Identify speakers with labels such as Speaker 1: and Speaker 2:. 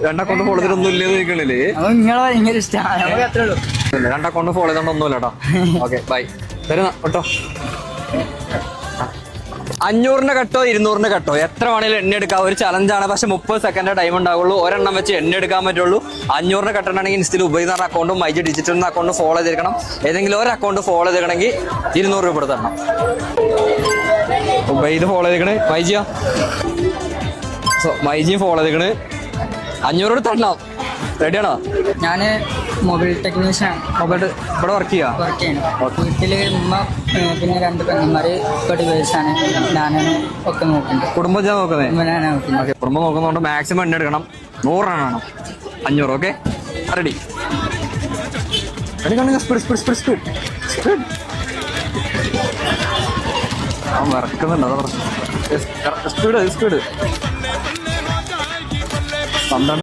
Speaker 1: രണ്ടക്കൗണ്ട് follow ചെയ്തിട്ടൊന്നും ഇല്ലെന്ന് നിൽക്കണില്ലേ?
Speaker 2: നിങ്ങളെ ഭയങ്കര ഇഷ്ടമാണ്.
Speaker 1: രണ്ടക്കൗണ്ട് ഫോളോ ചെയ്തോണ്ടൊന്നുമില്ല കേട്ടോ. Okay bye. തരുന്ന കേട്ടോ. 500 കട്ടോ 200 കട്ടോ എത്ര വേണേലും എണ്ണ എടുക്കാം. ഒരു ചലഞ്ചാണ്. പക്ഷെ 30 സെക്കൻഡ് ടൈം ഉണ്ടാവുള്ളൂ. ഒരെണ്ണം വെച്ച് എണ്ണ എടുക്കാൻ പറ്റുള്ളൂ. 500 കട്ടുണ്ടെങ്കിൽ ഇൻസ്റ്റയിൽ ഉപയോഗിക്കുന്ന അക്കൗണ്ടും മൈജി ഡിജിറ്റൽ അക്കൗണ്ട് ഫോളോ ചെയ്തിരിക്കണം. ഏതെങ്കിലും ഒരു അക്കൗണ്ട് ഫോളോ ചെയ്തിരിക്കണമെങ്കിൽ 200 രൂപ തരണം. ഇത് ഫോളോ ചെയ്തിരിക്കണേ മൈജിയാ. മൈജിയും ഫോളോ ചെയ്തിരിക്കണ്. 500 രൂപ തരണം. റെഡിയാണോ?
Speaker 2: ഞാൻ മൊബൈൽ ടെക്നീഷ്യൻ.
Speaker 1: മൊബൈൽ ഇവിടെ വർക്ക് ചെയ്യാം.
Speaker 2: വീട്ടില് ഉമ്മ പിന്നെ 2 പെണ്ണന്മാര് ഡിവേഴ്സാണ്. ഞാനാണ് ഒക്കെ നോക്കുന്നത്.
Speaker 1: കുടുംബം നോക്കുന്നത്.
Speaker 2: ഞാനാണ് നോക്കുന്നത്.
Speaker 1: കുടുംബം നോക്കുന്നതുകൊണ്ട് മാക്സിമം എണ്ണ എടുക്കണം. 100 എണ്ണം 500. Okay ready. സ്പീഡ് അവൻ വറക്കുന്നുണ്ട്. അതാ പ്രശ്നം. സ്പീഡ് 12